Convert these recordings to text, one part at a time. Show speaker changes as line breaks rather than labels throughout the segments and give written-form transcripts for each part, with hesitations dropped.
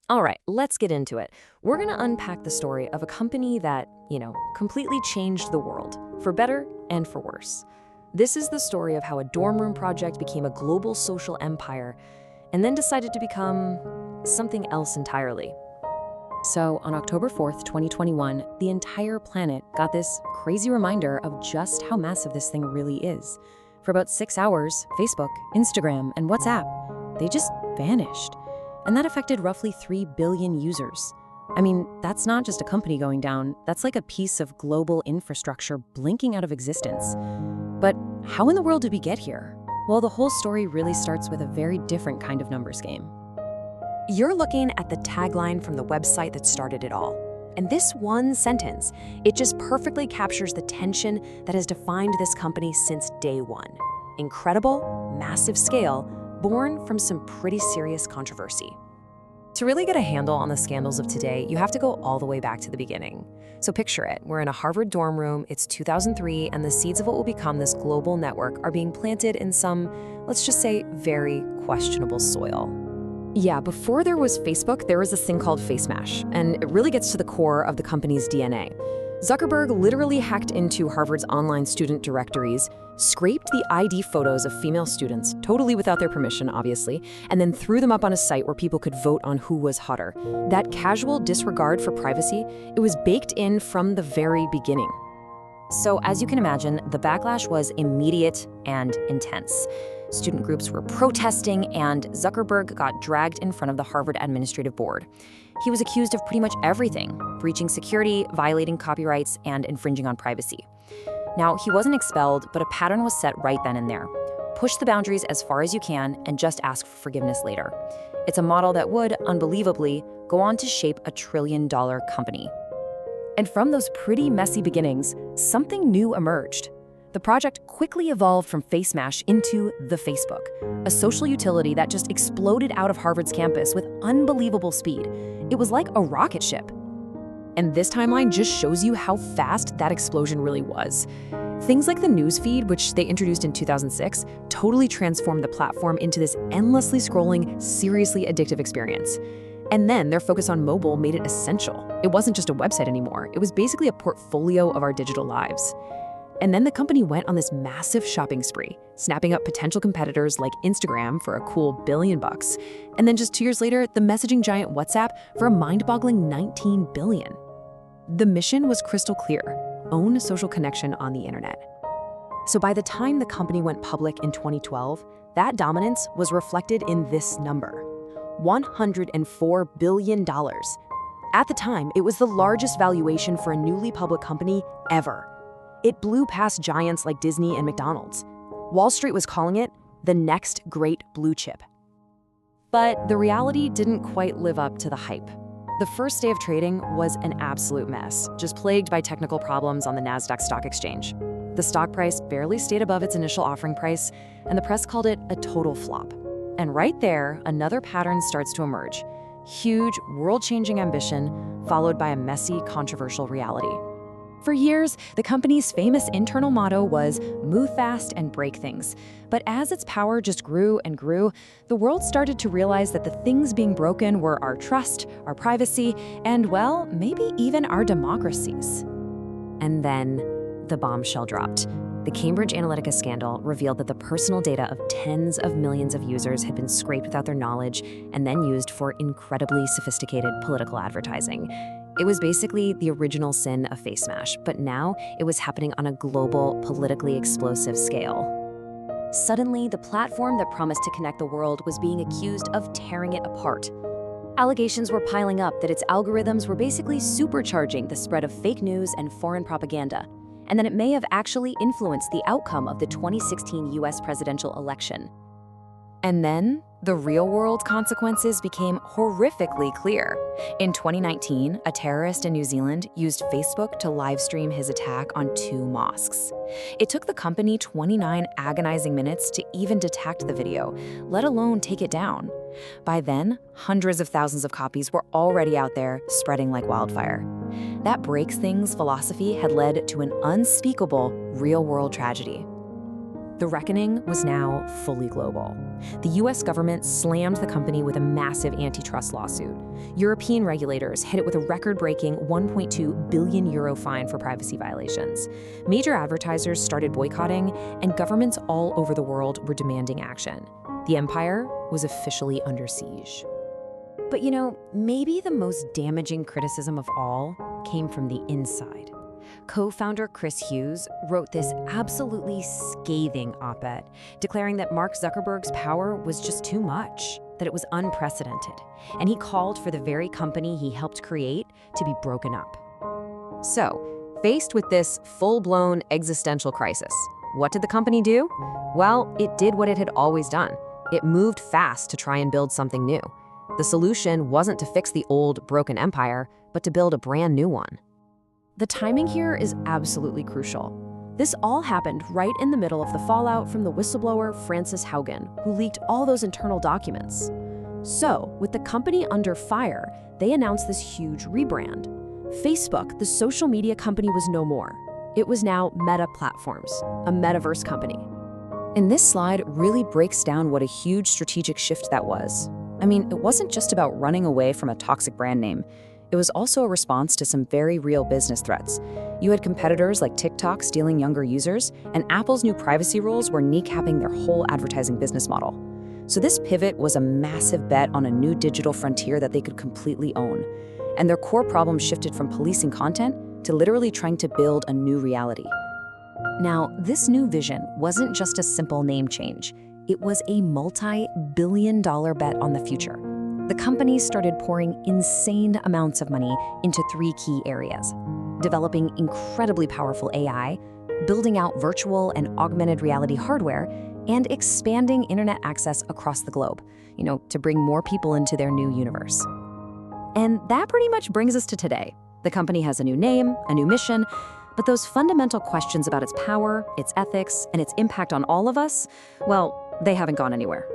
All right, let's get into it. We're going to unpack the story of a company that, completely changed the world, for better and for worse. This is the story of how a dorm room project became a global social empire and then decided to become something else entirely. So, on October 4th, 2021, the entire planet got this crazy reminder of just how massive this thing really is. For about 6 hours, Facebook, Instagram, and WhatsApp, they just vanished. And that affected roughly 3 billion users. I mean, that's not just a company going down, that's like a piece of global infrastructure blinking out of existence. But how in the world did we get here? Well, the whole story really starts with a very different kind of numbers game.
You're looking at the tagline from the website that started it all. And this one sentence, it just perfectly captures the tension that has defined this company since day one. Incredible, massive scale, born from some pretty serious controversy.
To really get a handle on the scandals of today, you have to go all the way back to the beginning. So picture it, we're in a Harvard dorm room, it's 2003, and the seeds of what will become this global network are being planted in some, let's just say, very questionable soil. Yeah, before there was Facebook, there was this thing called Face Mash, and it really gets to the core of the company's DNA. Zuckerberg literally hacked into Harvard's online student directories, scraped the ID photos of female students, totally without their permission, obviously, and then threw them up on a site where people could vote on who was hotter. That casual disregard for privacy, it was baked in from the very beginning. So as you can imagine, the backlash was immediate and intense. Student groups were protesting, and Zuckerberg got dragged in front of the Harvard Administrative Board. He was accused of pretty much everything: breaching security, violating copyrights, and infringing on privacy. Now, he wasn't expelled, but a pattern was set right then and there. Push the boundaries as far as you can and just ask for forgiveness later. It's a model that would, unbelievably, go on to shape a trillion-dollar company. And from those pretty messy beginnings, something new emerged. The project quickly evolved from Face Mash into the Facebook, a social utility that just exploded out of Harvard's campus with unbelievable speed. It was like a rocket ship. And this timeline just shows you how fast that explosion really was. Things like the news feed, which they introduced in 2006, totally transformed the platform into this endlessly scrolling, seriously addictive experience. And then their focus on mobile made it essential. It wasn't just a website anymore. It was basically a portfolio of our digital lives. And then the company went on this massive shopping spree, snapping up potential competitors like Instagram for a cool $1 billion. And then just 2 years later, the messaging giant WhatsApp for a mind-boggling $19 billion. The mission was crystal clear: own social connection on the internet. So by the time the company went public in 2012, that dominance was reflected in this number: $104 billion. At the time, it was the largest valuation for a newly public company ever. It blew past giants like Disney and McDonald's. Wall Street was calling it the next great blue chip. But the reality didn't quite live up to the hype. The first day of trading was an absolute mess, just plagued by technical problems on the Nasdaq Stock Exchange. The stock price barely stayed above its initial offering price, and the press called it a total flop. And right there, another pattern starts to emerge: huge, world-changing ambition, followed by a messy, controversial reality. For years, the company's famous internal motto was "move fast and break things." But as its power just grew and grew, the world started to realize that the things being broken were our trust, our privacy, and, well, maybe even our democracies. And then the bombshell dropped. The Cambridge Analytica scandal revealed that the personal data of tens of millions of users had been scraped without their knowledge and then used for incredibly sophisticated political advertising. It was basically the original sin of Face Mash, but now it was happening on a global, politically explosive scale. Suddenly, the platform that promised to connect the world was being accused of tearing it apart. Allegations were piling up that its algorithms were basically supercharging the spread of fake news and foreign propaganda, and that it may have actually influenced the outcome of the 2016 US presidential election. And then, the real-world consequences became horrifically clear. In 2019, a terrorist in New Zealand used Facebook to live-stream his attack on 2 mosques. It took the company 29 agonizing minutes to even detect the video, let alone take it down. By then, hundreds of thousands of copies were already out there, spreading like wildfire. That breaks things philosophy had led to an unspeakable real-world tragedy.
The reckoning was now fully global. The US government slammed the company with a massive antitrust lawsuit. European regulators hit it with a record-breaking 1.2 billion euro fine for privacy violations. Major advertisers started boycotting, and governments all over the world were demanding action. The empire was officially under siege. But maybe the most damaging criticism of all came from the inside. Co-founder Chris Hughes wrote this absolutely scathing op-ed, declaring that Mark Zuckerberg's power was just too much, that it was unprecedented, and he called for the very company he helped create to be broken up.
So, faced with this full-blown existential crisis, what did the company do? Well, it did what it had always done. It moved fast to try and build something new. The solution wasn't to fix the old, broken empire, but to build a brand new one.
The timing here is absolutely crucial. This all happened right in the middle of the fallout from the whistleblower Frances Haugen, who leaked all those internal documents. So, with the company under fire, they announced this huge rebrand. Facebook, the social media company, was no more. It was now Meta Platforms, a metaverse company.
And this slide really breaks down what a huge strategic shift that was. I mean, it wasn't just about running away from a toxic brand name. It was also a response to some very real business threats. You had competitors like TikTok stealing younger users, and Apple's new privacy rules were kneecapping their whole advertising business model. So this pivot was a massive bet on a new digital frontier that they could completely own. And their core problem shifted from policing content to literally trying to build a new reality.
Now, this new vision wasn't just a simple name change. It was a multi-billion-dollar bet on the future. The company started pouring insane amounts of money into 3 key areas: developing incredibly powerful AI, building out virtual and augmented reality hardware, and expanding internet access across the globe, to bring more people into their new universe. And that pretty much brings us to today. The company has a new name, a new mission, but those fundamental questions about its power, its ethics, and its impact on all of us, well, they haven't gone anywhere.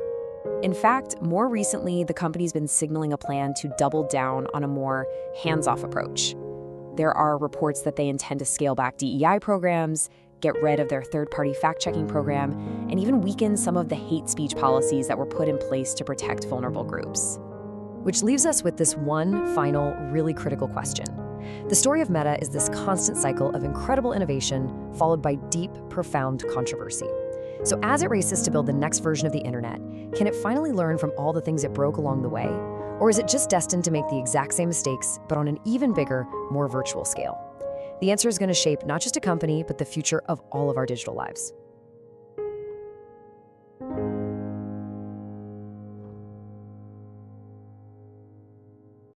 In fact, more recently, the company's been signaling a plan to double down on a more hands-off approach. There are reports that they intend to scale back DEI programs, get rid of their third-party fact-checking program, and even weaken some of the hate speech policies that were put in place to protect vulnerable groups. Which leaves us with this one final, really critical question. The story of Meta is this constant cycle of incredible innovation followed by deep, profound controversy. So as it races to build the next version of the internet, can it finally learn from all the things it broke along the way? Or is it just destined to make the exact same mistakes, but on an even bigger, more virtual scale? The answer is going to shape not just a company, but the future of all of our digital lives.